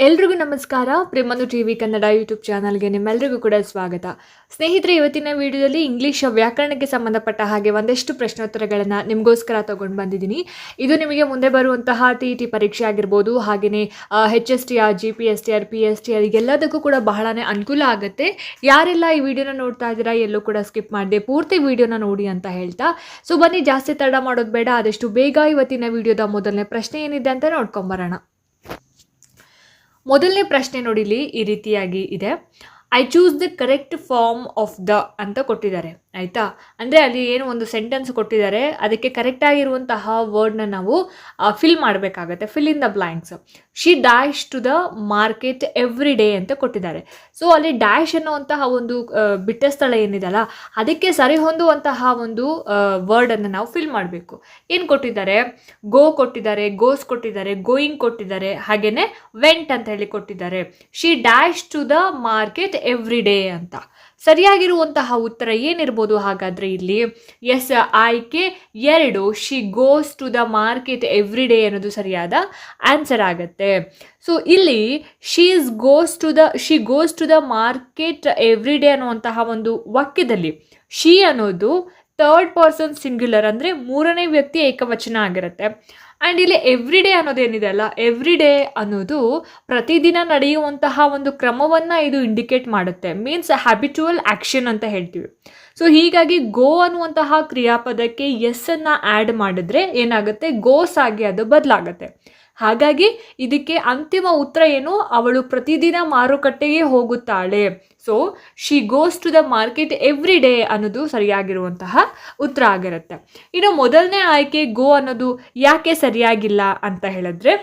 ಎಲ್ರಿಗೂ ನಮಸ್ಕಾರ. ಪ್ರೇಮನು TV Kannada YouTube ಚಾನಲ್ಗೆ ನಿಮ್ಮೆಲ್ಲರಿಗೂ ಕೂಡ ಸ್ವಾಗತ. ಸ್ನೇಹಿತರೆ, ಇವತ್ತಿನ ವಿಡಿಯೋದಲ್ಲಿ ಇಂಗ್ಲೀಷ್ ವ್ಯಾಕರಣಕ್ಕೆ ಸಂಬಂಧಪಟ್ಟ ಹಾಗೆ ಒಂದಷ್ಟು ಪ್ರಶ್ನೋತ್ತರಗಳನ್ನು ನಿಮಗೋಸ್ಕರ ತಗೊಂಡು ಬಂದಿದ್ದೀನಿ. ಇದು ನಿಮಗೆ ಮುಂದೆ ಬರುವಂತಹ TET ಪರೀಕ್ಷೆ ಆಗಿರ್ಬೋದು, ಹಾಗೆಯೇ HSTR, GPSTR, PSTR ಎಲ್ಲದಕ್ಕೂ ಕೂಡ ಬಹಳನೇ ಅನುಕೂಲ ಆಗುತ್ತೆ. ಯಾರೆಲ್ಲ ಈ ವಿಡಿಯೋನ ನೋಡ್ತಾ ಇದ್ದೀರಾ ಎಲ್ಲೂ ಕೂಡ ಸ್ಕಿಪ್ ಮಾಡದೆ ಪೂರ್ತಿ ವಿಡಿಯೋನ ನೋಡಿ ಅಂತ ಹೇಳ್ತಾ, ಸೊ ಬನ್ನಿ ಜಾಸ್ತಿ ತಡ ಮಾಡೋದು ಬೇಡ, ಆದಷ್ಟು ಬೇಗ ಇವತ್ತಿನ ವಿಡಿಯೋದ ಮೊದಲನೇ ಪ್ರಶ್ನೆ ಏನಿದೆ ಅಂತ ನೋಡ್ಕೊಂಬರೋಣ. ಮೊದಲನೇ ಪ್ರಶ್ನೆ ನೋಡಿಲಿ ಈ ರೀತಿಯಾಗಿ ಇದೆ. I choose the correct form of the ಅಂತ ಕೊಟ್ಟಿದ್ದಾರೆ, ಆಯಿತಾ. ಅಂದರೆ ಅಲ್ಲಿ ಏನು ಒಂದು ಸೆಂಟೆನ್ಸ್ ಕೊಟ್ಟಿದ್ದಾರೆ, ಅದಕ್ಕೆ ಕರೆಕ್ಟಾಗಿರುವಂತಹ ವರ್ಡ್ನ ನಾವು ಫಿಲ್ ಮಾಡಬೇಕಾಗತ್ತೆ. Fill in the blanks. She dash to the market every day ಅಂತ ಕೊಟ್ಟಿದ್ದಾರೆ. ಸೊ ಅಲ್ಲಿ ಡ್ಯಾಶ್ ಅನ್ನುವಂತಹ ಒಂದು ಬಿಟ್ಟ ಸ್ಥಳ ಏನಿದೆಯಲ್ಲ, ಅದಕ್ಕೆ ಸರಿ ಹೊಂದುವಂತಹ ಒಂದು ವರ್ಡನ್ನು ನಾವು ಫಿಲ್ ಮಾಡಬೇಕು. ಏನು ಕೊಟ್ಟಿದ್ದಾರೆ? ಗೋ ಕೊಟ್ಟಿದ್ದಾರೆ, ಗೋಸ್ ಕೊಟ್ಟಿದ್ದಾರೆ, ಗೋಯಿಂಗ್ ಕೊಟ್ಟಿದ್ದಾರೆ, ಹಾಗೆಯೇ ವೆಂಟ್ ಅಂತ ಹೇಳಿ ಕೊಟ್ಟಿದ್ದಾರೆ. She dash to the market every day ಅಂತ. ಸರಿಯಾಗಿರುವಂತಹ ಉತ್ತರ ಏನಿರ್ಬೋದು ಹಾಗಾದರೆ ಇಲ್ಲಿ? ಎಸ್, ಆಯ್ಕೆ 2, she goes to the market every day ಅನ್ನೋದು ಸರಿಯಾದ ಆನ್ಸರ್ ಆಗುತ್ತೆ. ಸೊ ಇಲ್ಲಿ she goes to the market every day ಅನ್ನುವಂತಹ ಒಂದು ವಾಕ್ಯದಲ್ಲಿ ಶಿ ಅನ್ನೋದು ಥರ್ಡ್ ಪರ್ಸನ್ ಸಿಂಗ್ಯುಲರ್, ಅಂದರೆ ಮೂರನೇ ವ್ಯಕ್ತಿ ಏಕವಚನ ಆಗಿರುತ್ತೆ. ಆ್ಯಂಡ್ ಇಲ್ಲಿ ಎವ್ರಿ ಡೇ ಅನ್ನೋದೇನಿದೆ ಅಲ್ಲ, ಎವ್ರಿ ಡೇ ಅನ್ನೋದು ಪ್ರತಿದಿನ ನಡೆಯುವಂತಹ ಒಂದು ಕ್ರಮವನ್ನು ಇದು ಇಂಡಿಕೇಟ್ ಮಾಡುತ್ತೆ. ಮೀನ್ಸ್ ಹ್ಯಾಬಿಚುವಲ್ ಆ್ಯಕ್ಷನ್ ಅಂತ ಹೇಳ್ತೀವಿ. ಸೊ ಹೀಗಾಗಿ ಗೋ ಅನ್ನುವಂತಹ ಕ್ರಿಯಾಪದಕ್ಕೆ ಎಸ್ ಅನ್ನು ಆ್ಯಡ್ ಮಾಡಿದ್ರೆ ಏನಾಗುತ್ತೆ? ಗೋಸ್ ಆಗಿ ಅದು ಬದಲಾಗುತ್ತೆ. ಹಾಗಾಗಿ ಇದಕ್ಕೆ ಅಂತಿಮ ಉತ್ತರ ಏನು? ಅವಳು ಪ್ರತಿದಿನ ಮಾರುಕಟ್ಟೆಗೆ ಹೋಗುತ್ತಾಳೆ. So she goes to the market every day ಅನ್ನೋದು ಸರಿಯಾಗಿರುವಂತಹ ಉತ್ತರ ಆಗಿರುತ್ತೆ. ಇನ್ನು ಮೊದಲನೇ ಆಯ್ಕೆ ಗೋ ಅನ್ನೋದು ಯಾಕೆ ಸರಿಯಾಗಿಲ್ಲ ಅಂತ ಹೇಳಿದ್ರೆ,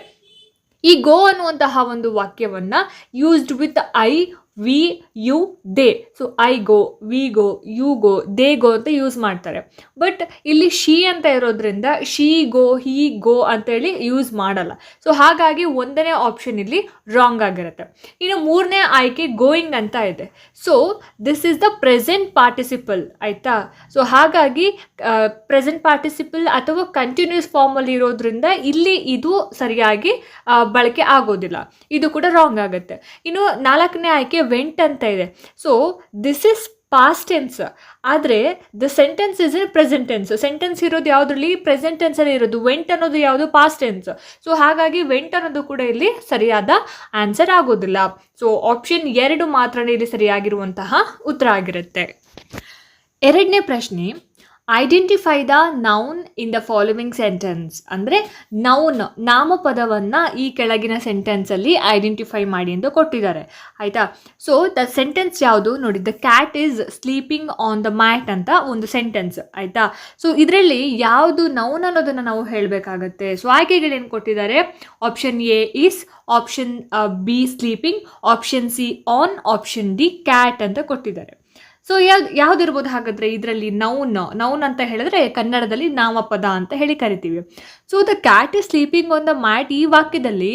ಈ ಗೋ ಅನ್ನುವಂತಹ ಒಂದು ವಾಕ್ಯವನ್ನು used with I, we, you, they. So I go, we go, you go, they go ಅಂತ ಯೂಸ್ ಮಾಡ್ತಾರೆ. ಬಟ್ ಇಲ್ಲಿ ಶಿ ಅಂತ ಇರೋದ್ರಿಂದ ಶಿ ಗೋ, ಹಿ ಗೋ ಅಂತೇಳಿ ಯೂಸ್ ಮಾಡಲ್ಲ. ಸೊ ಹಾಗಾಗಿ ಒಂದನೇ ಆಪ್ಷನ್ ಇಲ್ಲಿ ರಾಂಗ್ ಆಗಿರುತ್ತೆ. ಇನ್ನು ಮೂರನೇ ಆಯ್ಕೆ ಗೋಯಿಂಗ್ ಅಂತ ಇದೆ. So this is the present participle, ಆಯಿತಾ. ಸೊ ಹಾಗಾಗಿ ಪ್ರೆಸೆಂಟ್ ಪಾರ್ಟಿಸಿಪಲ್ ಅಥವಾ ಕಂಟಿನ್ಯೂಸ್ ಫಾರ್ಮಲ್ಲಿ ಇರೋದ್ರಿಂದ ಇಲ್ಲಿ ಇದು ಸರಿಯಾಗಿ ಬಳಕೆ ಆಗೋದಿಲ್ಲ. ಇದು ಕೂಡ ರಾಂಗ್ ಆಗುತ್ತೆ. ಇನ್ನು ನಾಲ್ಕನೇ ಆಯ್ಕೆ ವೆಂಟ್ ಅಂತ ಇದೆ. So this is past tense, ಆದರೆ the sentence is in present tense. Sentence ಇರೋದು ಯಾವುದ್ರಲ್ಲಿ? ಪ್ರೆಸೆಂಟ್ ಟೆನ್ಸಲ್ಲಿ ಇರೋದು. ವೆಂಟ್ ಅನ್ನೋದು ಯಾವುದು? Past tense. ಸೊ ಹಾಗಾಗಿ ವೆಂಟ್ ಅನ್ನೋದು ಕೂಡ ಇಲ್ಲಿ ಸರಿಯಾದ ಆನ್ಸರ್ ಆಗೋದಿಲ್ಲ. ಸೊ ಆಪ್ಷನ್ 2 ಮಾತ್ರ ಇಲ್ಲಿ ಸರಿಯಾಗಿರುವಂತಹ ಉತ್ತರ ಆಗಿರುತ್ತೆ. ಎರಡನೇ ಪ್ರಶ್ನೆ, identify the noun in the following sentence. ಅಂದರೆ ನೌನ್, ನಾಮಪದವನ್ನು ಈ ಕೆಳಗಿನ ಸೆಂಟೆನ್ಸಲ್ಲಿ ಐಡೆಂಟಿಫೈ ಮಾಡಿ ಎಂದು ಕೊಟ್ಟಿದ್ದಾರೆ, ಆಯಿತಾ. ಸೊ ದ ಸೆಂಟೆನ್ಸ್ ಯಾವುದು ನೋಡಿ? The cat is sleeping on the mat ಅಂತ ಒಂದು ಸೆಂಟೆನ್ಸ್, ಆಯಿತಾ. ಸೊ ಇದರಲ್ಲಿ ಯಾವುದು ನೌನ್ ಅನ್ನೋದನ್ನು ನಾವು ಹೇಳಬೇಕಾಗತ್ತೆ. ಸೊ ಆಯ್ಕೆಗಳೇನು ಕೊಟ್ಟಿದ್ದಾರೆ? Option A is, option be sleeping, option C on, option D cat ಅಂತ ಕೊಟ್ಟಿದ್ದಾರೆ. ಸೊ ಯಾವುದಿರ್ಬೋದು ಹಾಗಾದರೆ ಇದರಲ್ಲಿ? ನೌನ್ ಅಂತ ಹೇಳಿದ್ರೆ ಕನ್ನಡದಲ್ಲಿ ನಾಮಪದ ಅಂತ ಹೇಳಿ ಕರಿತೀವಿ. So the cat is sleeping on the mat, ಈ ವಾಕ್ಯದಲ್ಲಿ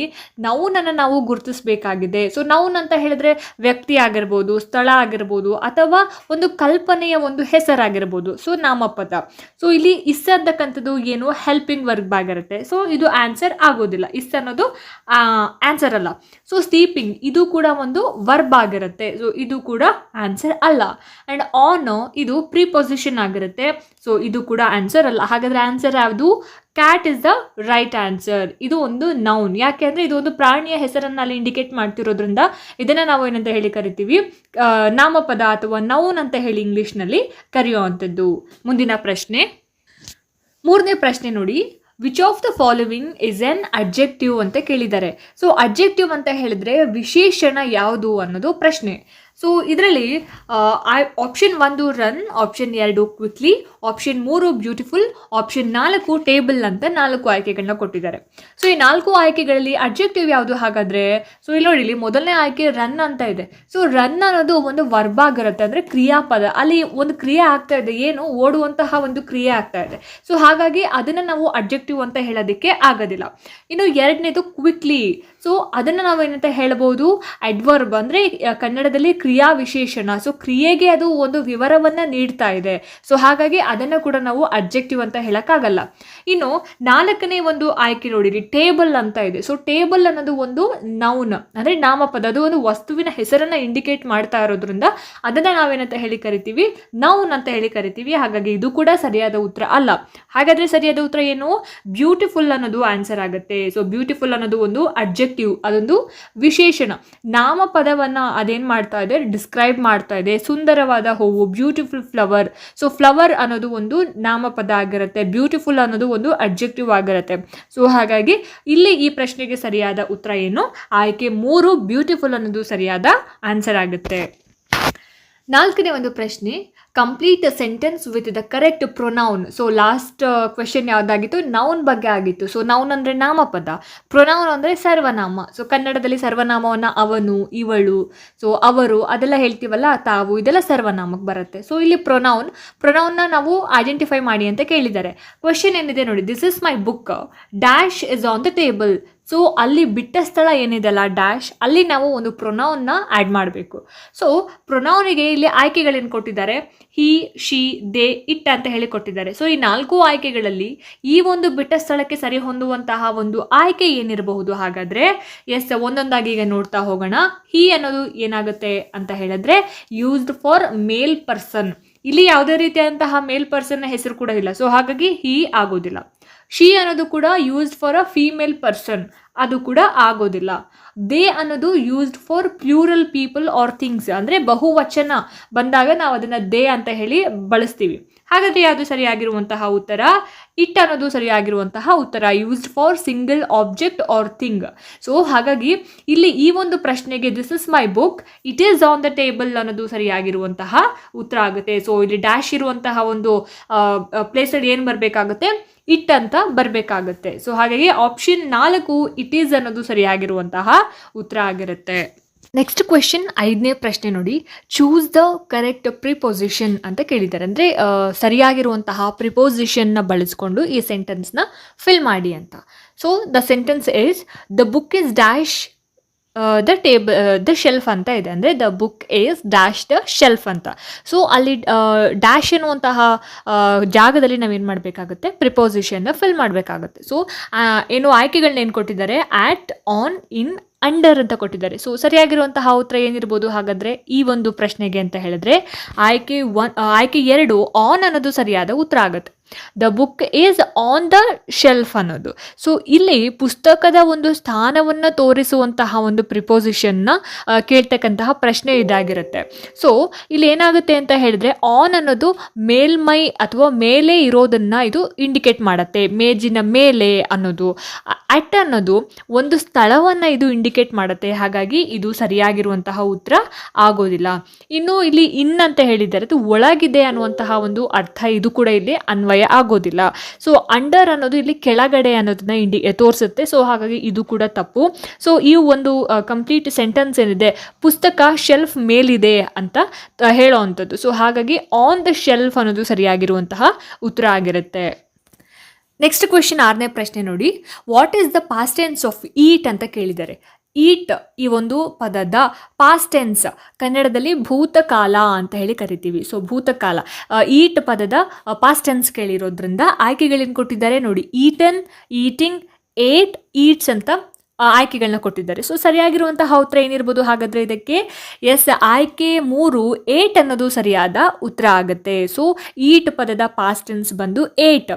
ನೌನನ್ನು ನಾವು ಗುರುತಿಸಬೇಕಾಗಿದೆ. ಸೊ ನೌನ್ ಅಂತ ಹೇಳಿದ್ರೆ ವ್ಯಕ್ತಿ ಆಗಿರ್ಬೋದು, ಸ್ಥಳ ಆಗಿರ್ಬೋದು, ಅಥವಾ ಒಂದು ಕಲ್ಪನೆಯ ಒಂದು ಹೆಸರಾಗಿರ್ಬೋದು. ಸೊ ನಾಮಪದ. ಸೊ ಇಲ್ಲಿ ಇಸ್ ಅಂತಕ್ಕಂಥದ್ದು ಏನು? ಹೆಲ್ಪಿಂಗ್ ವರ್ಬ್ ಆಗಿರುತ್ತೆ. ಸೊ ಇದು ಆನ್ಸರ್ ಆಗೋದಿಲ್ಲ. ಇಸ್ ಅನ್ನೋದು ಆನ್ಸರ್ ಅಲ್ಲ. ಸೊ ಸ್ಲೀಪಿಂಗ್ ಇದು ಕೂಡ ಒಂದು ವರ್ಬ್ ಆಗಿರುತ್ತೆ. ಸೊ ಇದು ಕೂಡ ಆನ್ಸರ್ ಅಲ್ಲ. ಆ್ಯಂಡ್ ಆನ್ ಇದು ಪ್ರಿಪೊಸಿಷನ್ ಆಗಿರುತ್ತೆ. ಸೊ ಇದು ಕೂಡ ಆನ್ಸರ್ ಅಲ್ಲ. ಹಾಗಾದರೆ ಆನ್ಸರ್ ಯಾವುದು? Cat is the right answer. ಇದು ಒಂದು ನೌನ್. ಯಾಕೆ ಅಂದರೆ ಇದು ಒಂದು ಪ್ರಾಣಿಯ ಹೆಸರನ್ನು ಅಲ್ಲಿ ಇಂಡಿಕೇಟ್ ಮಾಡ್ತಿರೋದ್ರಿಂದ ಇದನ್ನು ನಾವು ಏನಂತ ಹೇಳಿ ಕರಿತೀವಿ? ನಾಮಪದ ಅಥವಾ ನೌನ್ ಅಂತ ಹೇಳಿ ಇಂಗ್ಲೀಷ್ನಲ್ಲಿ ಕರೆಯುವಂಥದ್ದು. ಮುಂದಿನ ಪ್ರಶ್ನೆ, ಮೂರನೇ ಪ್ರಶ್ನೆ ನೋಡಿ. Which of the following is N adjective ಅಂತ ಕೇಳಿದ್ದಾರೆ. ಸೊ ಅಡ್ಜೆಕ್ಟಿವ್ ಅಂತ ಹೇಳಿದ್ರೆ ವಿಶೇಷಣ ಯಾವುದು ಅನ್ನೋದು ಪ್ರಶ್ನೆ. ಸೊ ಇದರಲ್ಲಿ option 1 run, option 2 quickly, option 3 beautiful, option 4 table ಅಂತ 4 ಆಯ್ಕೆಗಳನ್ನ ಕೊಟ್ಟಿದ್ದಾರೆ. ಸೊ ಈ 4 ಆಯ್ಕೆಗಳಲ್ಲಿ ಅಡ್ಜೆಕ್ಟಿವ್ ಯಾವುದು ಹಾಗಾದರೆ? ಸೊ ಇಲ್ಲಿ ನೋಡಿ, ಇಲ್ಲಿ ಮೊದಲನೇ ಆಯ್ಕೆ ರನ್ ಅಂತ ಇದೆ. ಸೊ ರನ್ ಅನ್ನೋದು ಒಂದು ವರ್ಬ್ ಆಗಿರುತ್ತೆ, ಅಂದರೆ ಕ್ರಿಯಾಪದ. ಅಲ್ಲಿ ಒಂದು ಕ್ರಿಯೆ ಆಗ್ತಾ ಇದೆ, ಏನು? ಓಡುವಂತಹ ಒಂದು ಕ್ರಿಯೆ ಆಗ್ತಾ ಇದೆ. ಸೊ ಹಾಗಾಗಿ ಅದನ್ನು ನಾವು ಅಡ್ಜೆಕ್ಟಿವ್ ಅಂತ ಹೇಳೋದಕ್ಕೆ ಆಗೋದಿಲ್ಲ. ಇನ್ನು ಎರಡನೇದು ಕ್ವಿಕ್ಲಿ. ಸೊ ಅದನ್ನು ನಾವು ಏನಂತ ಹೇಳ್ಬೋದು? ಅಡ್ವರ್ಬ್, ಅಂದರೆ ಕನ್ನಡದಲ್ಲಿ ಕ್ರಿಯಾ ವಿಶೇಷಣ, ಸೊ ಕ್ರಿಯೆಗೆ ಅದು ಒಂದು ವಿವರವನ್ನು ನೀಡ್ತಾ ಇದೆ. ಸೊ ಹಾಗಾಗಿ ಅದನ್ನು ಕೂಡ ನಾವು ಅಬ್ಜೆಕ್ಟಿವ್ ಅಂತ ಹೇಳೋಕ್ಕಾಗಲ್ಲ. ಇನ್ನು 4ನೇ ಒಂದು ಆಯ್ಕೆ ನೋಡಿರಿ, ಟೇಬಲ್ ಅಂತ ಇದೆ. ಸೊ ಟೇಬಲ್ ಅನ್ನೋದು ಒಂದು ನೌನ್ ಅಂದರೆ ನಾಮಪದ, ಅದು ಒಂದು ವಸ್ತುವಿನ ಹೆಸರನ್ನು ಇಂಡಿಕೇಟ್ ಮಾಡ್ತಾ ಇರೋದ್ರಿಂದ ಅದನ್ನು ನಾವೇನಂತ ಹೇಳಿ ಕರಿತೀವಿ, ನೌನ್ ಅಂತ ಹೇಳಿ ಕರಿತೀವಿ. ಹಾಗಾಗಿ ಇದು ಕೂಡ ಸರಿಯಾದ ಉತ್ತರ ಅಲ್ಲ. ಹಾಗಾದರೆ ಸರಿಯಾದ ಉತ್ತರ ಏನು? ಬ್ಯೂಟಿಫುಲ್ ಅನ್ನೋದು ಆನ್ಸರ್ ಆಗುತ್ತೆ. ಸೊ ಬ್ಯೂಟಿಫುಲ್ ಅನ್ನೋದು ಒಂದು ಅಬ್ಜೆಕ್ಟಿವ್, ಅದೊಂದು ವಿಶೇಷಣ. ನಾಮಪದವನ್ನು ಅದೇನು ಮಾಡ್ತಾ ಇದೆ, ಡಿಸ್ಕ್ರೈಬ್ ಮಾಡ್ತಾ ಇದೆ. ಸುಂದರವಾದ ಹೂವು, ಬ್ಯೂಟಿಫುಲ್ ಫ್ಲವರ್. ಸೊ ಫ್ಲವರ್ ಅನ್ನೋದು ಒಂದು ನಾಮಪದ ಆಗಿರುತ್ತೆ, ಬ್ಯೂಟಿಫುಲ್ ಅನ್ನೋದು ಒಂದು ಅಬ್ಜೆಕ್ಟಿವ್ ಆಗಿರುತ್ತೆ. ಸೊ ಹಾಗಾಗಿ ಇಲ್ಲಿ ಈ ಪ್ರಶ್ನೆಗೆ ಸರಿಯಾದ ಉತ್ತರ ಏನು? ಆಯ್ಕೆ 3 ಬ್ಯೂಟಿಫುಲ್ ಅನ್ನೋದು ಸರಿಯಾದ ಆನ್ಸರ್ ಆಗುತ್ತೆ. 4ನೇ ಒಂದು ಪ್ರಶ್ನೆ, complete sentence with the correct pronoun. So last question ಯಾವುದಾಗಿತ್ತು? ನೌನ್ ಬಗ್ಗೆ ಆಗಿತ್ತು. ಸೊ ನೌನ್ ಅಂದರೆ ನಾಮಪದ, ಪ್ರೊನೌನ್ ಅಂದರೆ ಸರ್ವನಾಮ. ಸೊ ಕನ್ನಡದಲ್ಲಿ ಸರ್ವನಾಮವನ್ನು ಅವನು, ಇವಳು, ಸೊ ಅವರು ಅದೆಲ್ಲ ಹೇಳ್ತೀವಲ್ಲ, ತಾವು, ಇದೆಲ್ಲ ಸರ್ವನಾಮಕ್ಕೆ ಬರುತ್ತೆ. ಸೊ ಇಲ್ಲಿ ಪ್ರೊನೌನ್ನ ನಾವು ಐಡೆಂಟಿಫೈ ಮಾಡಿ ಅಂತ ಕೇಳಿದ್ದಾರೆ. ಕ್ವೆಶನ್ ಏನಿದೆ ನೋಡಿ, this is my book, dash is on the table. So ಅಲ್ಲಿ ಬಿಟ್ಟ ಸ್ಥಳ ಏನಿದೆಲ್ಲ ಡ್ಯಾಶ್, ಅಲ್ಲಿ ನಾವು ಒಂದು ಪ್ರೊನೌನ್ನ ಆ್ಯಡ್ ಮಾಡಬೇಕು. ಸೊ ಪ್ರೊನೌನಿಗೆ ಇಲ್ಲಿ ಆಯ್ಕೆಗಳೇನು ಕೊಟ್ಟಿದ್ದಾರೆ? ಹಿ, ಶಿ, ದೇ, ಇಟ್ ಅಂತ ಹೇಳಿ ಕೊಟ್ಟಿದ್ದಾರೆ. ಸೊ ಈ 4 ಆಯ್ಕೆಗಳಲ್ಲಿ ಈ ಒಂದು ಬಿಟ್ಟ ಸ್ಥಳಕ್ಕೆ ಸರಿ ಹೊಂದುವಂತಹ ಒಂದು ಆಯ್ಕೆ ಏನಿರಬಹುದು? ಹಾಗಾದರೆ ಒಂದೊಂದಾಗಿ ಈಗ ನೋಡ್ತಾ ಹೋಗೋಣ. ಹಿ ಅನ್ನೋದು ಏನಾಗುತ್ತೆ ಅಂತ ಹೇಳಿದ್ರೆ ಯೂಸ್ಡ್ ಫಾರ್ ಮೇಲ್ ಪರ್ಸನ್. ಇಲ್ಲಿ ಯಾವುದೇ ರೀತಿಯಾದಂತಹ ಮೇಲ್ ಪರ್ಸನ್ನ ಹೆಸರು ಕೂಡ ಇಲ್ಲ. ಸೊ ಹಾಗಾಗಿ ಹಿ ಆಗೋದಿಲ್ಲ. ಶಿ ಅನ್ನೋದು ಕೂಡ used for a female person, ಅದು ಕೂಡ ಆಗೋದಿಲ್ಲ. ದೇ ಅನ್ನೋದು used for plural people are things, ಅಂದರೆ ಬಹುವಚನ ಬಂದಾಗ ನಾವು ಅದನ್ನು ದೇ ಅಂತ ಹೇಳಿ ಬಳಸ್ತೀವಿ. ಹಾಗಾದರೆ ಯಾವುದು ಸರಿಯಾಗಿರುವಂತಹ ಉತ್ತರ? ಇಟ್ ಅನ್ನೋದು ಸರಿಯಾಗಿರುವಂತಹ ಉತ್ತರ, used for single object R thing. So ಹಾಗಾಗಿ ಇಲ್ಲಿ ಈ ಒಂದು ಪ್ರಶ್ನೆಗೆ this is my book, it is on the table ಅನ್ನೋದು ಸರಿಯಾಗಿರುವಂತಹ ಉತ್ತರ ಆಗುತ್ತೆ. ಸೊ ಇಲ್ಲಿ ಡ್ಯಾಶ್ ಇರುವಂತಹ ಒಂದು ಪ್ಲೇಸಲ್ಲಿ ಏನು ಬರಬೇಕಾಗುತ್ತೆ? ಇಟ್ ಅಂತ ಬರಬೇಕಾಗುತ್ತೆ. ಸೊ ಹಾಗಾಗಿ ಆಪ್ಷನ್ 4 ಇಟ್ ಈಸ್ ಅನ್ನೋದು ಸರಿಯಾಗಿರುವಂತಹ ಉತ್ತರ ಆಗಿರುತ್ತೆ. ನೆಕ್ಸ್ಟ್ ಕ್ವೆಶನ್, 5ನೇ ಪ್ರಶ್ನೆ ನೋಡಿ, ಚೂಸ್ ದ ಕರೆಕ್ಟ್ ಪ್ರಿಪೊಸಿಷನ್ ಅಂತ ಕೇಳಿದ್ದಾರೆ. ಅಂದರೆ ಸರಿಯಾಗಿರುವಂತಹ ಪ್ರಿಪೊಸಿಷನ್ನ ಬಳಸ್ಕೊಂಡು ಈ ಸೆಂಟೆನ್ಸ್ನ ಫಿಲ್ ಮಾಡಿ ಅಂತ. So the sentence is the book is dash the shelf ಅಂತ ಇದೆ. ಅಂದರೆ the book is dash the shelf ಅಂತ. ಸೊ ಅಲ್ಲಿ ಡ್ಯಾಶ್ ಎನ್ನುವಂತಹ ಜಾಗದಲ್ಲಿ ನಾವೇನು ಮಾಡಬೇಕಾಗುತ್ತೆ? ಪ್ರಿಪೊಸಿಷನ್ನ ಫಿಲ್ ಮಾಡಬೇಕಾಗುತ್ತೆ. ಸೊ ಏನು ಆಯ್ಕೆಗಳನ್ನ ಏನು ಕೊಟ್ಟಿದ್ದಾರೆ? ಆಟ್, ಆನ್, ಇನ್, ಅಂಡರ್ ಅಂತ ಕೊಟ್ಟಿದ್ದಾರೆ. ಸೊ ಸರಿಯಾಗಿರುವಂತಹ ಉತ್ತರ ಏನಿರ್ಬೋದು ಹಾಗಾದರೆ ಈ ಒಂದು ಪ್ರಶ್ನೆಗೆ ಅಂತ ಹೇಳಿದ್ರೆ ಆಯ್ಕೆ 2 ಆನ್ ಅನ್ನೋದು ಸರಿಯಾದ ಉತ್ತರ ಆಗುತ್ತೆ. The book is on the shelf ಅನ್ನೋದು. ಸೊ ಇಲ್ಲಿ ಪುಸ್ತಕದ ಒಂದು ಸ್ಥಾನವನ್ನು ತೋರಿಸುವಂತಹ ಒಂದು ಪ್ರಿಪೊಸಿಷನ್ನ ಕೇಳ್ತಕ್ಕಂತಹ ಪ್ರಶ್ನೆ ಇದಾಗಿರುತ್ತೆ. ಸೊ ಇಲ್ಲಿ ಏನಾಗುತ್ತೆ ಅಂತ ಹೇಳಿದ್ರೆ ಆನ್ ಅನ್ನೋದು ಮೇಲ್ಮೈ ಅಥವಾ ಮೇಲೆ ಇರೋದನ್ನು ಇದು ಇಂಡಿಕೇಟ್ ಮಾಡುತ್ತೆ, ಮೇಜಿನ ಮೇಲೆ ಅನ್ನೋದು. ಅಟ್ ಅನ್ನೋದು ಒಂದು ಸ್ಥಳವನ್ನು ಇದು ಇಂಡಿಕೇಟ್ ಮಾಡುತ್ತೆ. ಹಾಗಾಗಿ ಇದು ಸರಿಯಾಗಿರುವಂತಹ ಉತ್ತರ ಆಗೋದಿಲ್ಲ. ಇನ್ನು ಇಲ್ಲಿ ಇನ್ ಅಂತ ಹೇಳಿದ್ದಾರೆ, ಅದು ಒಳಗಿದೆ ಅನ್ನುವಂತಹ ಒಂದು ಅರ್ಥ ಇದು ಕೂಡ ಇಲ್ಲಿ ಅನ್ವಯ ಆಗೋದಿಲ್ಲ. ಸೊ ಅಂಡರ್ ಅನ್ನೋದು ಇಲ್ಲಿ ಕೆಳಗಡೆ ಅನ್ನೋದನ್ನ ತೋರಿಸುತ್ತೆ. ಸೊ ಹಾಗಾಗಿ ಇದು ಕೂಡ ತಪ್ಪು. ಸೊ ಈ ಒಂದು ಕಂಪ್ಲೀಟ್ ಸೆಂಟೆನ್ಸ್ ಏನಿದೆ, ಪುಸ್ತಕ ಶೆಲ್ಫ್ ಮೇಲಿದೆ ಅಂತ ಹೇಳೋ ಅಂಥದ್ದು. ಸೊ ಹಾಗಾಗಿ ಆನ್ ದ ಶೆಲ್ಫ್ ಅನ್ನೋದು ಸರಿಯಾಗಿರುವಂತಹ ಉತ್ತರ ಆಗಿರುತ್ತೆ. ನೆಕ್ಸ್ಟ್ ಕ್ವೆಶನ್, 6ನೇ ಪ್ರಶ್ನೆ ನೋಡಿ, what is the past tense of eat ಅಂತ ಕೇಳಿದ್ದಾರೆ. ಈಟ್ ಈ ಒಂದು ಪದದ ಪಾಸ್ಟ್ ಟೆನ್ಸ್ ಕನ್ನಡದಲ್ಲಿ ಭೂತಕಾಲ ಅಂತ ಹೇಳಿ ಕರಿತೀವಿ. ಸೊ ಭೂತಕಾಲ, ಈಟ್ ಪದದ ಪಾಸ್ಟ್ ಟೆನ್ಸ್ ಕೇಳಿರೋದ್ರಿಂದ ಆಯ್ಕೆಗಳೇನು ಕೊಟ್ಟಿದ್ದಾರೆ ನೋಡಿ, ಈಟನ್, ಈಟಿಂಗ್, ಏಟ್, ಈಟ್ಸ್ ಅಂತ ಆಯ್ಕೆಗಳನ್ನ ಕೊಟ್ಟಿದ್ದಾರೆ. ಸೊ ಸರಿಯಾಗಿರುವಂತಹ ಉತ್ತರ ಏನಿರ್ಬೋದು ಹಾಗಾದರೆ ಇದಕ್ಕೆ? ಆಯ್ಕೆ 3 ಏಟ್ ಅನ್ನೋದು ಸರಿಯಾದ ಉತ್ತರ ಆಗುತ್ತೆ. ಸೊ ಈಟ್ ಪದದ ಪಾಸ್ಟ್ ಟೆನ್ಸ್ ಬಂದು ಏಟ್.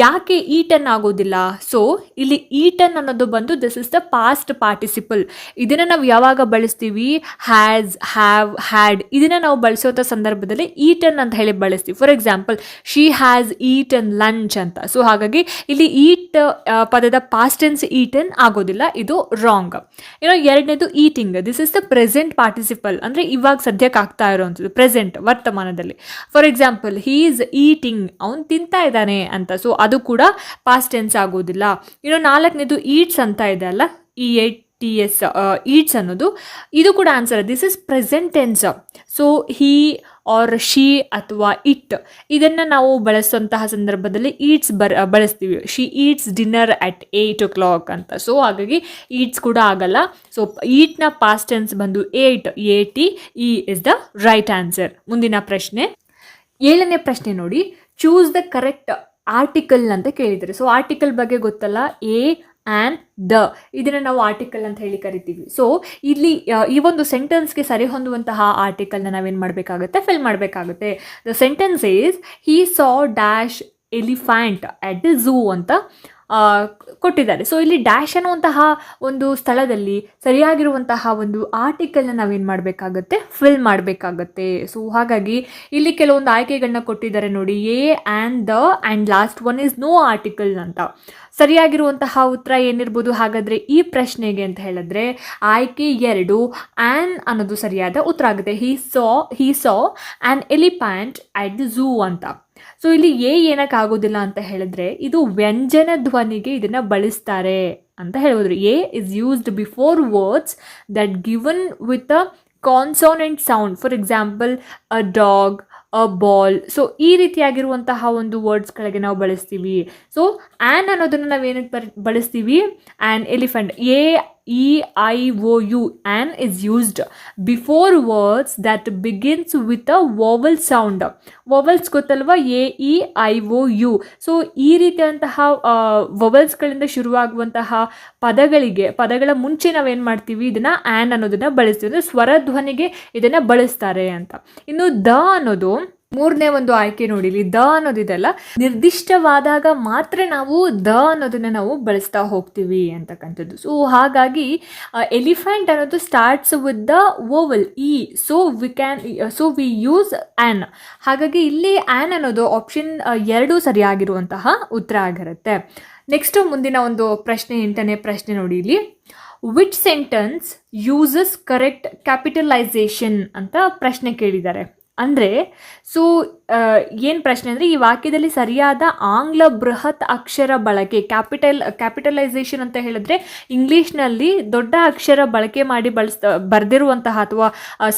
ಯಾಕೆ ಈಟನ್ ಆಗೋದಿಲ್ಲ? ಸೊ ಇಲ್ಲಿ ಈಟನ್ ಅನ್ನೋದು ಬಂದು this is the past participle. ಇದನ್ನು ನಾವು ಯಾವಾಗ ಬಳಸ್ತೀವಿ? ಹ್ಯಾಸ್, ಹ್ಯಾವ್, ಹ್ಯಾಡ್ ಇದನ್ನು ನಾವು ಬಳಸುವಂಥ ಸಂದರ್ಭದಲ್ಲಿ ಈಟನ್ ಅಂತ ಹೇಳಿ ಬಳಸ್ತೀವಿ. For example, she has eaten lunch ಅಂತ. ಸೊ ಹಾಗಾಗಿ ಇಲ್ಲಿ ಈಟ್ ಪದದ ಪಾಸ್ಟ್ ಟೆನ್ಸ್ ಈಟನ್ ಆಗೋದಿಲ್ಲ, ಇದು ರಾಂಗ್. ಎರಡನೇದು eating, this is the present participle, ಅಂದರೆ ಇವಾಗ ಸದ್ಯಕ್ಕೆ ಆಗ್ತಾ ಇರೋವಂಥದ್ದು, ಪ್ರೆಸೆಂಟ್ ವರ್ತಮಾನದಲ್ಲಿ. For example, he is eating, ಅವನು ತಿಂತಾ ಇದ್ದಾನೆ ಅಂತ. ಸೊ ಅದು ಕೂಡ ಪಾಸ್ಟ್ ಟೆನ್ಸ್ ಆಗೋದಿಲ್ಲ. 4ನೇದು ಈಟ್ಸ್ ಅಂತ ಇದೆ ಅಲ್ಲ, EATS ಈಟ್ಸ್ ಅನ್ನೋದು ಇದು ಕೂಡ answer. This is present tense. So he or she ಅಥವಾ ಇಟ್ ಇದನ್ನು ನಾವು ಬಳಸುವಂತಹ ಸಂದರ್ಭದಲ್ಲಿ ಈಟ್ಸ್ ಬಳಸ್ತೀವಿ. She eats dinner at 8 o'clock ಅಂತ. ಸೊ ಹಾಗಾಗಿ ಈಟ್ಸ್ ಕೂಡ ಆಗಲ್ಲ. ಸೊ ಈಟ್ನ ಪಾಸ್ಟ್ ಟೆನ್ಸ್ ಬಂದು eight, AT, E is the right answer. ಮುಂದಿನ ಪ್ರಶ್ನೆ 7ನೇ ಪ್ರಶ್ನೆ ನೋಡಿ, ಚೂಸ್ ದ ಕರೆಕ್ಟ್ ಆರ್ಟಿಕಲ್ ಅಂತ ಕೇಳಿದ್ದಾರೆ. ಸೊ ಆರ್ಟಿಕಲ್ ಬಗ್ಗೆ ಗೊತ್ತಲ್ಲ, ಎ ಆ್ಯಂಡ್ ದ ಇದನ್ನು ನಾವು ಆರ್ಟಿಕಲ್ ಅಂತ ಹೇಳಿ ಕರಿತೀವಿ. ಸೊ ಇಲ್ಲಿ ಈ ಒಂದು ಸೆಂಟೆನ್ಸ್ಗೆ ಸರಿ ಹೊಂದುವಂತಹ ಆರ್ಟಿಕಲ್ನ ನಾವೇನು ಮಾಡಬೇಕಾಗುತ್ತೆ, ಫಿಲ್ ಮಾಡಬೇಕಾಗುತ್ತೆ. The sentence is he saw dash elephant at the zoo ಅಂತ ಕೊಟ್ಟಿದ್ದಾರೆ. ಸೊ ಇಲ್ಲಿ ಡ್ಯಾಶ್ ಅನ್ನುವಂತಹ ಒಂದು ಸ್ಥಳದಲ್ಲಿ ಸರಿಯಾಗಿರುವಂತಹ ಒಂದು ಆರ್ಟಿಕಲ್ನ ನಾವೇನು ಮಾಡಬೇಕಾಗತ್ತೆ, ಫಿಲ್ ಮಾಡಬೇಕಾಗತ್ತೆ. ಸೊ ಹಾಗಾಗಿ ಇಲ್ಲಿ ಕೆಲವೊಂದು ಆಯ್ಕೆಗಳನ್ನ ಕೊಟ್ಟಿದ್ದಾರೆ ನೋಡಿ, a and the and last one is no article ಅಂತ. ಸರಿಯಾಗಿರುವಂತಹ ಉತ್ತರ ಏನಿರ್ಬೋದು ಹಾಗಾದರೆ ಈ ಪ್ರಶ್ನೆಗೆ ಅಂತ ಹೇಳಿದ್ರೆ ಆಯ್ಕೆ 2 ಆ್ಯನ್ ಅನ್ನೋದು ಸರಿಯಾದ ಉತ್ತರ ಆಗುತ್ತೆ. ಹಿ ಸಾ an elephant at the zoo ಅಂತ. ಸೊ ಇಲ್ಲಿ ಏನಕ್ಕಾಗೋದಿಲ್ಲ ಅಂತ ಹೇಳಿದ್ರೆ ಇದು ವ್ಯಂಜನ ಧ್ವನಿಗೆ ಇದನ್ನು ಬಳಸ್ತಾರೆ ಅಂತ ಹೇಳ್ಬೋದು. A is used before words that given with a consonant sound. For example a dog, a ball. So ಈ ರೀತಿಯಾಗಿರುವಂತಹ ಒಂದು ವರ್ಡ್ಸ್ಗಳಿಗೆ ನಾವು ಬಳಸ್ತೀವಿ. ಸೊ ಆ್ಯನ್ ಅನ್ನೋದನ್ನು ನಾವೇನಕ್ಕೆ ಬಳಸ್ತೀವಿ, an elephant, AEIOU, an is used before words that begins with a vowel sound. Vowels ಗೊತ್ತಲ್ವಾ, AEIOU. So ಈ ರೀತಿಯಂತಹ ವೋವಲ್ಸ್ಗಳಿಂದ ಶುರುವಾಗುವಂತಹ ಪದಗಳ ಮುಂಚೆ ನಾವೇನು ಮಾಡ್ತೀವಿ, ಇದನ್ನು ಆ್ಯನ್ ಅನ್ನೋದನ್ನು ಬಳಸ್ತೀವಿ. ಅಂದರೆ ಸ್ವರಧ್ವನಿಗೆ ಇದನ್ನು ಬಳಸ್ತಾರೆ ಅಂತ. ಇನ್ನು ದ ಅನ್ನೋದು 3ನೇ ಒಂದು ಆಯ್ಕೆ ನೋಡಿ. ಇಲ್ಲಿ ದ ಅನ್ನೋದಿದೆಲ್ಲ ನಿರ್ದಿಷ್ಟವಾದಾಗ ಮಾತ್ರ ನಾವು ದ ಅನ್ನೋದನ್ನ ನಾವು ಬಳಸ್ತಾ ಹೋಗ್ತೀವಿ ಅಂತಕ್ಕಂಥದ್ದು. ಸೊ ಹಾಗಾಗಿ ಎಲಿಫೆಂಟ್ ಅನ್ನೋದು starts with the vowel E. So we use an. ಹಾಗಾಗಿ ಇಲ್ಲಿ ಆ್ಯನ್ ಅನ್ನೋದು ಆಪ್ಷನ್ 2 ಸರಿಯಾಗಿರುವಂತಹ ಉತ್ತರ ಆಗಿರುತ್ತೆ. ನೆಕ್ಸ್ಟ್ ಮುಂದಿನ ಒಂದು ಪ್ರಶ್ನೆ 8ನೇ ಪ್ರಶ್ನೆ ನೋಡಿ. ಇಲ್ಲಿ which sentence uses correct capitalisation ಅಂತ ಪ್ರಶ್ನೆ ಕೇಳಿದ್ದಾರೆ. ಅಂದರೆ ಸೊ ಏನು ಪ್ರಶ್ನೆ ಅಂದರೆ ಈ ವಾಕ್ಯದಲ್ಲಿ ಸರಿಯಾದ ಆಂಗ್ಲ ಬೃಹತ್ ಅಕ್ಷರ ಬಳಕೆ, ಕ್ಯಾಪಿಟಲೈಸೇಷನ್ ಅಂತ ಹೇಳಿದ್ರೆ ಇಂಗ್ಲೀಷ್ನಲ್ಲಿ ದೊಡ್ಡ ಅಕ್ಷರ ಬಳಕೆ ಮಾಡಿ ಬರೆದಿರುವಂತಹ ಅಥವಾ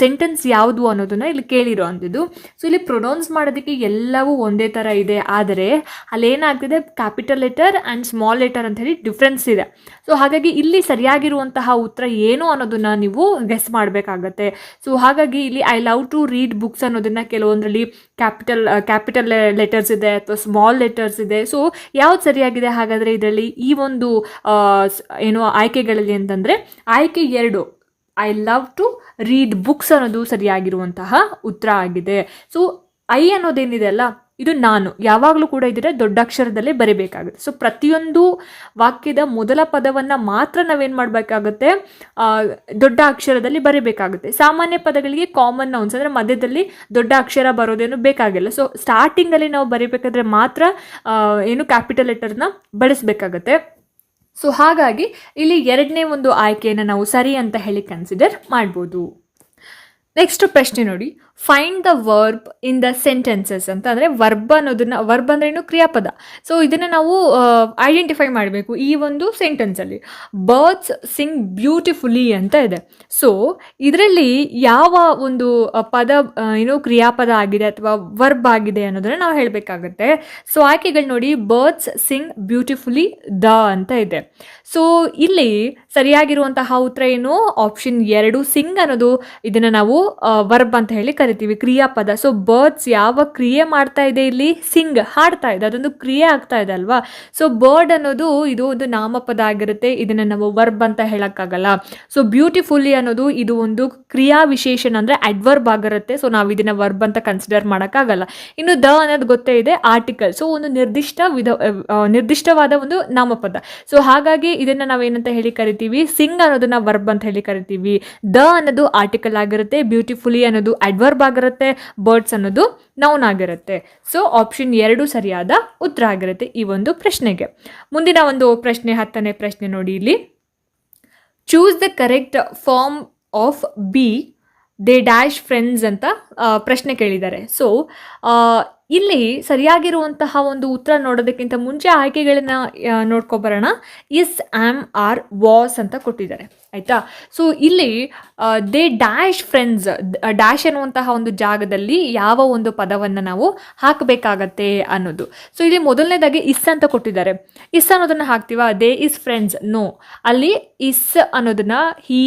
ಸೆಂಟೆನ್ಸ್ ಯಾವುದು ಅನ್ನೋದನ್ನು ಇಲ್ಲಿ ಕೇಳಿರೋ ಅಂಥದ್ದು. ಸೊ ಇಲ್ಲಿ ಪ್ರೊನೌನ್ಸ್ ಮಾಡೋದಕ್ಕೆ ಎಲ್ಲವೂ ಒಂದೇ ಥರ ಇದೆ, ಆದರೆ ಅಲ್ಲೇನಾಗ್ತಿದೆ capital letter and small letter ಅಂತ ಹೇಳಿ ಡಿಫ್ರೆನ್ಸ್ ಇದೆ. ಸೊ ಹಾಗಾಗಿ ಇಲ್ಲಿ ಸರಿಯಾಗಿರುವಂತಹ ಉತ್ತರ ಏನು ಅನ್ನೋದನ್ನು ನೀವು ಗೆಸ್ ಮಾಡಬೇಕಾಗತ್ತೆ. ಸೊ ಹಾಗಾಗಿ ಇಲ್ಲಿ I love to read books ಅನ್ನೋದನ್ನು ಕೆಲವೊಂದರಲ್ಲಿ ಕ್ಯಾಪಿಟಲ್ ಲೆಟರ್ಸ್ ಇದೆ ಅಥವಾ ಸ್ಮಾಲ್ ಲೆಟರ್ಸ್ ಇದೆ. ಸೊ ಯಾವ್ದು ಸರಿಯಾಗಿದೆ ಹಾಗಾದರೆ ಇದರಲ್ಲಿ ಈ ಒಂದು ಏನು ಆಯ್ಕೆಗಳಲ್ಲಿ ಅಂತಂದರೆ ಆಯ್ಕೆ 2 I love to read books ಅನ್ನೋದು ಸರಿಯಾಗಿರುವಂತಹ ಉತ್ತರ ಆಗಿದೆ. ಸೊ ಐ ಅನ್ನೋದೇನಿದೆ ಅಲ್ಲ, ಇದು ನಾನು ಯಾವಾಗಲೂ ಕೂಡ ಇದರ ದೊಡ್ಡ ಅಕ್ಷರದಲ್ಲೇ ಬರೀಬೇಕಾಗುತ್ತೆ. ಸೊ ಪ್ರತಿಯೊಂದು ವಾಕ್ಯದ ಮೊದಲ ಪದವನ್ನು ಮಾತ್ರ ನಾವೇನು ಮಾಡಬೇಕಾಗುತ್ತೆ, ದೊಡ್ಡ ಅಕ್ಷರದಲ್ಲಿ ಬರೀಬೇಕಾಗುತ್ತೆ. ಸಾಮಾನ್ಯ ಪದಗಳಿಗೆ ಕಾಮನ್ ನೌನ್ಸ್ ಅಂದರೆ ಮಧ್ಯದಲ್ಲಿ ದೊಡ್ಡ ಅಕ್ಷರ ಬರೋದೇನು ಬೇಕಾಗಿಲ್ಲ. ಸೊ ಸ್ಟಾರ್ಟಿಂಗಲ್ಲಿ ನಾವು ಬರೀಬೇಕಾದ್ರೆ ಮಾತ್ರ ಏನು ಕ್ಯಾಪಿಟಲ್ ಲೆಟರ್ನ ಬಳಸಬೇಕಾಗತ್ತೆ. ಸೊ ಹಾಗಾಗಿ ಇಲ್ಲಿ 2ನೇ ಒಂದು ಆಯ್ಕೆಯನ್ನು ನಾವು ಸರಿ ಅಂತ ಹೇಳಿ ಕನ್ಸಿಡರ್ ಮಾಡ್ಬೋದು. ನೆಕ್ಸ್ಟ್ ಪ್ರಶ್ನೆ ನೋಡಿ, find the verb in the sentences ಅಂತ. ಅಂದರೆ ವರ್ಬ್ ಅನ್ನೋದನ್ನ, ವರ್ಬ್ ಅಂದ್ರೆ ಏನು, ಕ್ರಿಯಾಪದ. ಸೊ ಇದನ್ನು ನಾವು ಐಡೆಂಟಿಫೈ ಮಾಡಬೇಕು ಈ ಒಂದು ಸೆಂಟೆನ್ಸಲ್ಲಿ. ಬರ್ಡ್ಸ್ ಸಿಂಗ್ ಬ್ಯೂಟಿಫುಲಿ ಅಂತ ಇದೆ. ಸೊ ಇದರಲ್ಲಿ ಯಾವ ಒಂದು ಪದ ಏನು ಕ್ರಿಯಾಪದ ಆಗಿದೆ ಅಥವಾ ವರ್ಬ್ ಆಗಿದೆ ಅನ್ನೋದನ್ನು ನಾವು ಹೇಳಬೇಕಾಗತ್ತೆ. ಸೊ ಆಯ್ಕೆಗಳು ನೋಡಿ, ಬರ್ಡ್ಸ್ ಸಿಂಗ್ ಬ್ಯೂಟಿಫುಲಿ ದ ಅಂತ ಇದೆ. ಸೊ ಇಲ್ಲಿ ಸರಿಯಾಗಿರುವಂತಹ ಉತ್ತರ ಏನು, ಆಪ್ಷನ್ 2 ಸಿಂಗ್ ಅನ್ನೋದು ಇದನ್ನು ನಾವು ವರ್ಬ್ ಅಂತ ಹೇಳಿ ಕರಿತೀವಿ, ಕ್ರಿಯಾಪದ. ಸೊ ಬರ್ಡ್ಸ್ ಯಾವ ಕ್ರಿಯೆ ಮಾಡ್ತಾ ಇದೆ ಇಲ್ಲಿ, ಸಿಂಗ್, ಹಾಡ್ತಾ ಇದೆ, ಅದೊಂದು ಕ್ರಿಯೆ ಆಗ್ತಾ ಇದೆ ಅಲ್ವಾ. ಸೊ ಬರ್ಡ್ ಅನ್ನೋದು ಇದು ಒಂದು ನಾಮಪದ ಆಗಿರುತ್ತೆ, ಇದನ್ನು ನಾವು ವರ್ಬ್ ಅಂತ ಹೇಳಕ್ಕಾಗಲ್ಲ. ಸೊ ಬ್ಯೂಟಿಫುಲಿ ಅನ್ನೋದು ಇದು ಒಂದು ಕ್ರಿಯಾ ವಿಶೇಷಣ ಅಂದರೆ ಅಡ್ವರ್ಬ್ ಆಗಿರುತ್ತೆ. ಸೊ ನಾವು ಇದನ್ನ ವರ್ಬ್ ಅಂತ ಕನ್ಸಿಡರ್ ಮಾಡೋಕ್ಕಾಗಲ್ಲ. ಇನ್ನು ದ ಅನ್ನೋದು ಗೊತ್ತೇ ಇದೆ, ಆರ್ಟಿಕಲ್. ಸೊ ಒಂದು ನಿರ್ದಿಷ್ಟವಾದ ಒಂದು ನಾಮಪದ. ಸೊ ಹಾಗಾಗಿ ಇದನ್ನ ನಾವೇನಂತ ಹೇಳಿ ಕರಿತೀವಿ, ಸಿಂಗ್ ಅನ್ನೋದನ್ನ ವರ್ಬ್ ಅಂತ ಹೇಳಿ ಕರಿತೀವಿ. ದ ಅನ್ನೋದು ಆರ್ಟಿಕಲ್ ಆಗಿರುತ್ತೆ, ಬ್ಯೂಟಿಫುಲಿ ಅನ್ನೋದು ಅಡ್ವರ್ಬ್ ಆಗಿರುತ್ತೆ, ಬರ್ಡ್ಸ್ ಅನ್ನೋದು ನೌನ್ ಆಗಿರುತ್ತೆ. ಸೊ ಆಪ್ಷನ್ 2 ಸರಿಯಾದ ಉತ್ತರ ಆಗಿರುತ್ತೆ ಈ ಒಂದು ಪ್ರಶ್ನೆಗೆ. ಮುಂದಿನ ಒಂದು ಪ್ರಶ್ನೆ 10ನೇ ಪ್ರಶ್ನೆ ನೋಡಿ. ಇಲ್ಲಿ choose the correct form of be they dash friends ಅಂತ ಪ್ರಶ್ನೆ ಕೇಳಿದ್ದಾರೆ. ಸೊ ಇಲ್ಲಿ ಸರಿಯಾಗಿರುವಂತಹ ಒಂದು ಉತ್ತರ ನೋಡೋದಕ್ಕಿಂತ ಮುಂಚೆ ಆಯ್ಕೆಗಳನ್ನ ನೋಡ್ಕೊಬರೋಣ. ಇಸ್, ಆಮ್, ಆರ್, ವಾಸ್ ಅಂತ ಕೊಟ್ಟಿದ್ದಾರೆ ಆಯಿತಾ. ಸೊ ಇಲ್ಲಿ ದೇ ಡ್ಯಾಶ್ ಫ್ರೆಂಡ್ಸ್, ಡ್ಯಾಶ್ ಅನ್ನುವಂತಹ ಒಂದು ಜಾಗದಲ್ಲಿ ಯಾವ ಒಂದು ಪದವನ್ನು ನಾವು ಹಾಕಬೇಕಾಗತ್ತೆ ಅನ್ನೋದು. ಸೊ ಇಲ್ಲಿ ಮೊದಲನೇದಾಗಿ ಇಸ್ ಅಂತ ಕೊಟ್ಟಿದ್ದಾರೆ. ಇಸ್ ಅನ್ನೋದನ್ನು ಹಾಕ್ತೀವ, ದೇ ಇಸ್ ಫ್ರೆಂಡ್ಸ್, ನೋ. ಅಲ್ಲಿ ಇಸ್ ಅನ್ನೋದನ್ನ ಹಿ,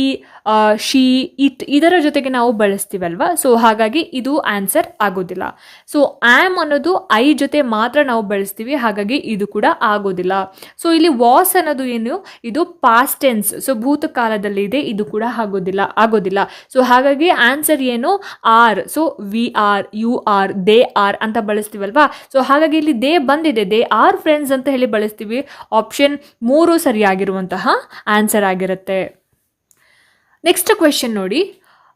ಶಿ, ಇಟ್ ಇದರ ಜೊತೆಗೆ ನಾವು ಬಳಸ್ತೀವಲ್ವಾ. ಸೊ ಹಾಗಾಗಿ ಇದು ಆನ್ಸರ್ ಆಗೋದಿಲ್ಲ. ಸೊ ಆಮ್ ಅನ್ನೋದು ಐ ಜೊತೆ ಮಾತ್ರ ನಾವು ಬಳಸ್ತೀವಿ, ಹಾಗಾಗಿ ಇದು ಕೂಡ ಆಗೋದಿಲ್ಲ. ಸೊ ಇಲ್ಲಿ ವಾಸ್ ಅನ್ನೋದು ಏನು, ಇದು ಪಾಸ್ಟ್ ಟೆನ್ಸ್, ಸೊ ಭೂತಕಾಲದಲ್ಲಿ ಇದೆ, ಇದು ಕೂಡ ಆಗೋದಿಲ್ಲ. ಸೊ ಹಾಗಾಗಿ ಆನ್ಸರ್ ಏನು, are. So we are, you are, they are ಅಂತ ಬಳಸ್ತೀವಲ್ವಾ. ಸೊ ಹಾಗಾಗಿ ಇಲ್ಲಿ ದೇ ಬಂದಿದೆ, ದೇ ಆರ್ ಫ್ರೆಂಡ್ಸ್ ಅಂತ ಹೇಳಿ ಬಳಸ್ತೀವಿ. ಆಪ್ಷನ್ 3 ಸರಿಯಾಗಿರುವಂತಹ ಆನ್ಸರ್ ಆಗಿರುತ್ತೆ. ನೆಕ್ಸ್ಟ್ ಕ್ವೆಶನ್ ನೋಡಿ,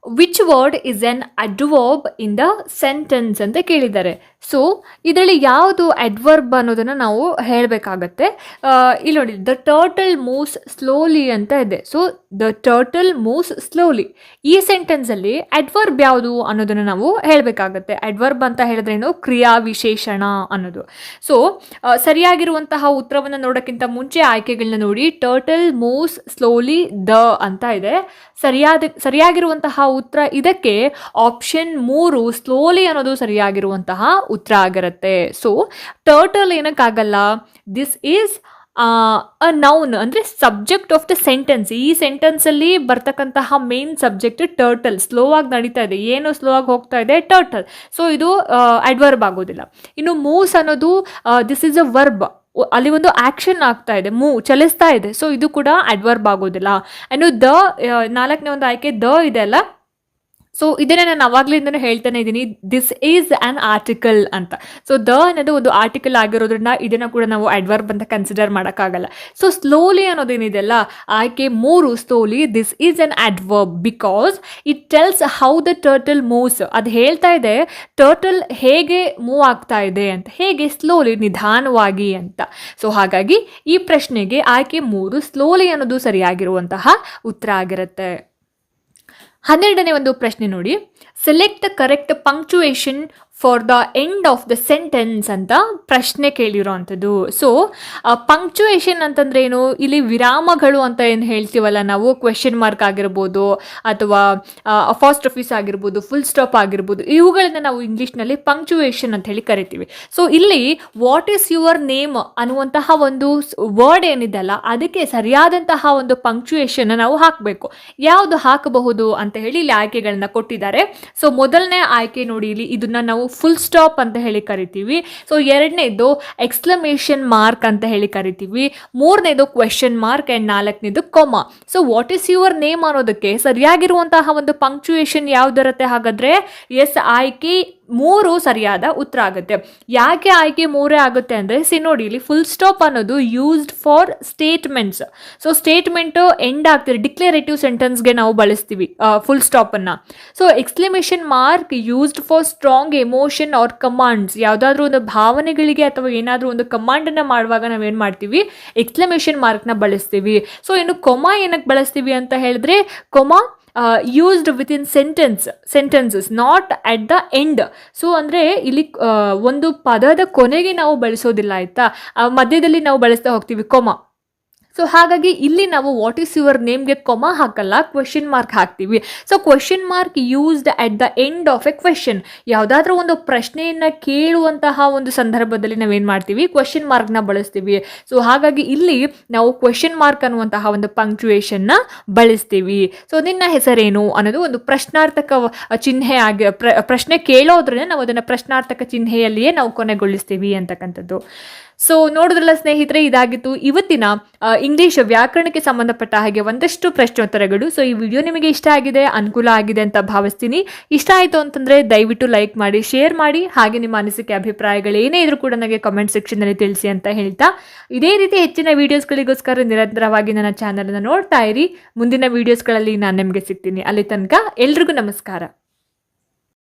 which word is N adverb in the sentence ಅಂತ ಕೇಳಿದ್ದಾರೆ. ಸೊ ಇದರಲ್ಲಿ ಯಾವುದು ಅಡ್ವರ್ಬ್ ಅನ್ನೋದನ್ನು ನಾವು ಹೇಳಬೇಕಾಗತ್ತೆ. ಇಲ್ಲಿ ನೋಡಿ, ದ ಟರ್ಟಲ್ ಮೂವ್ಸ್ ಸ್ಲೋಲಿ ಅಂತ ಇದೆ. So the turtle moves slowly, ಈ ಸೆಂಟೆನ್ಸಲ್ಲಿ ಅಡ್ವರ್ಬ್ ಯಾವುದು ಅನ್ನೋದನ್ನು ನಾವು ಹೇಳಬೇಕಾಗತ್ತೆ. ಅಡ್ವರ್ಬ್ ಅಂತ ಹೇಳಿದ್ರೇನು, ಕ್ರಿಯಾ ವಿಶೇಷಣ ಅನ್ನೋದು. ಸೊ ಸರಿಯಾಗಿರುವಂತಹ ಉತ್ತರವನ್ನು ನೋಡೋಕ್ಕಿಂತ ಮುಂಚೆ ಆಯ್ಕೆಗಳನ್ನ ನೋಡಿ. ಟರ್ಟಲ್ ಮೂವ್ಸ್ ಸ್ಲೋಲಿ, ದ ಅಂತ ಇದೆ. ಸರಿಯಾಗಿರುವಂತಹ ಉತ್ತರ ಇದಕ್ಕೆ ಆಪ್ಷನ್ 3 ಸ್ಲೋಲಿ ಅನ್ನೋದು ಸರಿಯಾಗಿರುವಂತಹ ಉತ್ತರ ಆಗಿರುತ್ತೆ. ಸೊ ಟರ್ಟಲ್ ಏನಕ್ಕಾಗಲ್ಲ, ದಿಸ್ ಈಸ್ ಅ ನೌನ್, ಅಂದರೆ ಸಬ್ಜೆಕ್ಟ್ ಆಫ್ ದ ಸೆಂಟೆನ್ಸ್. ಈ ಸೆಂಟೆನ್ಸಲ್ಲಿ ಬರ್ತಕ್ಕಂತಹ ಮೇನ್ ಸಬ್ಜೆಕ್ಟ್ ಟರ್ಟಲ್. ಸ್ಲೋ ಆಗಿ ನಡೀತಾ ಇದೆ, ಏನು ಸ್ಲೋ ಆಗಿ ಹೋಗ್ತಾ ಇದೆ, ಟರ್ಟಲ್. ಸೊ ಇದು ಅಡ್ವರ್ಬ್ ಆಗೋದಿಲ್ಲ. ಇನ್ನು ಮೂವ್ಸ್ ಅನ್ನೋದು ದಿಸ್ ಈಸ್ ಅ ವರ್ಬ್, ಅಲ್ಲಿ ಒಂದು ಆಕ್ಷನ್ ಆಗ್ತಾ ಇದೆ, ಮೂವ್ ಚಲಿಸ್ತಾ ಇದೆ. ಸೊ ಇದು ಕೂಡ ಅಡ್ವರ್ಬ್ ಆಗೋದಿಲ್ಲ. ಇನ್ನು ದ, 4ನೇ ಒಂದು ಆಯ್ಕೆ ದ ಇದೆ ಅಲ್ಲ. ಸೊ ಇದನ್ನೇ ನಾನು ಅವಾಗಲಿಂದನೂ ಹೇಳ್ತಾನೆ ಇದ್ದೀನಿ, ದಿಸ್ ಈಸ್ ಆನ್ ಆರ್ಟಿಕಲ್ ಅಂತ. ಸೊ ದ ಅನ್ನೋದು ಒಂದು ಆರ್ಟಿಕಲ್ ಆಗಿರೋದ್ರಿಂದ ಇದನ್ನು ಕೂಡ ನಾವು ಅಡ್ವರ್ಬ್ ಅಂತ ಕನ್ಸಿಡರ್ ಮಾಡೋಕ್ಕಾಗಲ್ಲ. ಸೊ ಸ್ಲೋಲಿ ಅನ್ನೋದೇನಿದೆಯಲ್ಲ, ಆಯ್ಕೆ 3 slowly, this is on adverb because it tells how the turtle moves. ಅದು ಹೇಳ್ತಾ ಇದೆ ಟರ್ಟಲ್ ಹೇಗೆ ಮೂವ್ ಆಗ್ತಾ ಇದೆ ಅಂತ, ಹೇಗೆ ಸ್ಲೋಲಿ, ನಿಧಾನವಾಗಿ ಅಂತ. ಸೊ ಹಾಗಾಗಿ ಈ ಪ್ರಶ್ನೆಗೆ ಆಯ್ಕೆ 3 ಸ್ಲೋಲಿ ಅನ್ನೋದು ಸರಿಯಾಗಿರುವಂತಹ ಉತ್ತರ ಆಗಿರುತ್ತೆ. 12ನೇ ಒಂದು ಪ್ರಶ್ನೆ ನೋಡಿ, select the correct punctuation for the end of the sentence ಅಂತ ಪ್ರಶ್ನೆ ಕೇಳಿರೋ ಅಂಥದ್ದು. ಸೊ ಪಂಕ್ಚುಯೇಷನ್ ಅಂತಂದ್ರೆ ಏನು, ಇಲ್ಲಿ ವಿರಾಮಗಳು ಅಂತ ಏನು ಹೇಳ್ತೀವಲ್ಲ ನಾವು, ಕ್ವೆಶನ್ ಮಾರ್ಕ್ ಆಗಿರ್ಬೋದು ಅಥವಾ ಅಪಾಸ್ಟ್ರಫೀಸ್ ಆಗಿರ್ಬೋದು, ಫುಲ್ ಸ್ಟಾಪ್ ಆಗಿರ್ಬೋದು, ಇವುಗಳನ್ನ ನಾವು ಇಂಗ್ಲೀಷ್ನಲ್ಲಿ ಪಂಕ್ಚುಯೇಷನ್ ಅಂತ ಹೇಳಿ ಕರಿತೀವಿ. ಸೊ ಇಲ್ಲಿ ವಾಟ್ ಈಸ್ ಯುವರ್ ನೇಮ್ ಅನ್ನುವಂತಹ ಒಂದು ವರ್ಡ್ ಏನಿದೆ ಅಲ್ಲ, ಅದಕ್ಕೆ ಸರಿಯಾದಂತಹ ಒಂದು ಪಂಕ್ಚುಯೇಷನ್ ನಾವು ಹಾಕಬೇಕು. ಯಾವುದು ಹಾಕಬಹುದು ಅಂತ ಹೇಳಿ ಇಲ್ಲಿ ಆಯ್ಕೆಗಳನ್ನ ಕೊಟ್ಟಿದ್ದಾರೆ. ಸೊ ಮೊದಲನೇ ಆಯ್ಕೆ ನೋಡಿ, ಇಲ್ಲಿ ಇದನ್ನ ನಾವು ಫುಲ್ ಸ್ಟಾಪ್ ಅಂತ ಹೇಳಿ ಕರಿತೀವಿ. ಸೊ 2ನೇದು ಎಕ್ಸ್ಕ್ಲಮೇಷನ್ ಮಾರ್ಕ್ ಅಂತ ಹೇಳಿ ಕರಿತೀವಿ. 3ನೇದು ಕ್ವೆಶನ್ ಮಾರ್ಕ್ ಅಂಡ್ 4ನೇದು comma. So what is your name ಅನ್ನೋದಕ್ಕೆ ಸರಿಯಾಗಿರುವಂತಹ ಒಂದು ಪಂಕ್ಚುಯೇಷನ್ ಯಾವ್ದಿರುತ್ತೆ ಹಾಗಾದ್ರೆ, ಎಸ್, ಆಯ್ಕೆ 3 ಸರಿಯಾದ ಉತ್ತರ ಆಗುತ್ತೆ. ಯಾಕೆ ಆಯ್ಕೆ 3 ಆಗುತ್ತೆ ಅಂದರೆ, ನೋಡಿ ಇಲ್ಲಿ ಫುಲ್ ಸ್ಟಾಪ್ ಅನ್ನೋದು used for statements. So statement end ಆಗ್ತಿದೆ, ಡಿಕ್ಲರೇಟಿವ್ ಸೆಂಟೆನ್ಸ್ಗೆ ನಾವು ಬಳಸ್ತೀವಿ ಫುಲ್ ಸ್ಟಾಪನ್ನು. So exclamation mark used for strong emotion or commands. ಯಾವುದಾದ್ರೂ ಒಂದು ಭಾವನೆಗಳಿಗೆ ಅಥವಾ ಏನಾದರೂ ಒಂದು ಕಮಾಂಡನ್ನು ಮಾಡುವಾಗ ನಾವೇನು ಮಾಡ್ತೀವಿ, ಎಕ್ಸ್ಕ್ಲಮೇಷನ್ ಮಾರ್ಕ್ನ ಬಳಸ್ತೀವಿ. ಸೊ ಇನ್ನು ಕೊಮಾ ಏನಕ್ಕೆ ಬಳಸ್ತೀವಿ ಅಂತ ಹೇಳಿದ್ರೆ, comma used within sentences not at the end. So ಅಂದರೆ ಇಲ್ಲಿ ಒಂದು ಪದದ ಕೊನೆಗೆ ನಾವು ಬಳಸೋದಿಲ್ಲ ಆಯಿತಾ, ಮಧ್ಯದಲ್ಲಿ ನಾವು ಬಳಸ್ತಾ ಹೋಗ್ತೀವಿ ಕೊಮಾ. ಸೊ ಹಾಗಾಗಿ ಇಲ್ಲಿ ನಾವು ವಾಟ್ ಈಸ್ ಯುವರ್ ನೇಮ್ಗೆ ಕೊಮಾ ಹಾಕಲ್ಲ, ಕ್ವೆಶನ್ ಮಾರ್ಕ್ ಹಾಕ್ತೀವಿ. So question mark used at the end of A question. ಯಾವುದಾದ್ರೂ ಒಂದು ಪ್ರಶ್ನೆಯನ್ನು ಕೇಳುವಂತಹ ಒಂದು ಸಂದರ್ಭದಲ್ಲಿ ನಾವೇನು ಮಾಡ್ತೀವಿ, ಕ್ವೆಶನ್ ಮಾರ್ಕ್ನ ಬಳಸ್ತೀವಿ. ಸೊ ಹಾಗಾಗಿ ಇಲ್ಲಿ ನಾವು ಕ್ವೆಶನ್ ಮಾರ್ಕ್ ಅನ್ನುವಂತಹ ಒಂದು ಪಂಕ್ಚುಯೇಷನ್ನ ಬಳಸ್ತೀವಿ. ಸೊ ನಿನ್ನ ಹೆಸರೇನು ಅನ್ನೋದು ಒಂದು ಪ್ರಶ್ನಾರ್ಥಕ ಚಿಹ್ನೆ ಆಗಿ, ಪ್ರಶ್ನೆ ಕೇಳೋದ್ರೇ ನಾವು ಅದನ್ನು ಪ್ರಶ್ನಾರ್ಥಕ ಚಿಹ್ನೆಯಲ್ಲಿಯೇ ನಾವು ಕೊನೆಗೊಳಿಸ್ತೀವಿ ಅಂತಕ್ಕಂಥದ್ದು. ಸೊ ನೋಡಿದ್ರಲ್ಲ ಸ್ನೇಹಿತರೆ, ಇದಾಗಿತ್ತು ಇವತ್ತಿನ ಇಂಗ್ಲಿಷ್ ವ್ಯಾಕರಣಕ್ಕೆ ಸಂಬಂಧಪಟ್ಟ ಹಾಗೆ ಒಂದಷ್ಟು ಪ್ರಶ್ನೋತ್ತರಗಳು. ಸೊ ಈ ವಿಡಿಯೋ ನಿಮಗೆ ಇಷ್ಟ ಆಗಿದೆ, ಅನುಕೂಲ ಆಗಿದೆ ಅಂತ ಭಾವಿಸ್ತೀನಿ. ಇಷ್ಟ ಆಯಿತು ಅಂತಂದರೆ ದಯವಿಟ್ಟು ಲೈಕ್ ಮಾಡಿ, ಶೇರ್ ಮಾಡಿ, ಹಾಗೆ ನಿಮ್ಮ ಅನಿಸಿಕೆ ಅಭಿಪ್ರಾಯಗಳು ಏನೇ ಇದ್ರೂ ಕೂಡ ನನಗೆ ಕಮೆಂಟ್ ಸೆಕ್ಷನ್ನಲ್ಲಿ ತಿಳಿಸಿ ಅಂತ ಹೇಳ್ತಾ, ಇದೇ ರೀತಿ ಹೆಚ್ಚಿನ ವೀಡಿಯೋಸ್ಗಳಿಗೋಸ್ಕರ ನಿರಂತರವಾಗಿ ನನ್ನ ಚಾನಲನ್ನು ನೋಡ್ತಾ ಇರಿ. ಮುಂದಿನ ವೀಡಿಯೋಸ್ಗಳಲ್ಲಿ ನಾನು ನಿಮಗೆ ಸಿಗ್ತೀನಿ. ಅಲ್ಲಿ ತನಕ ಎಲ್ರಿಗೂ ನಮಸ್ಕಾರ.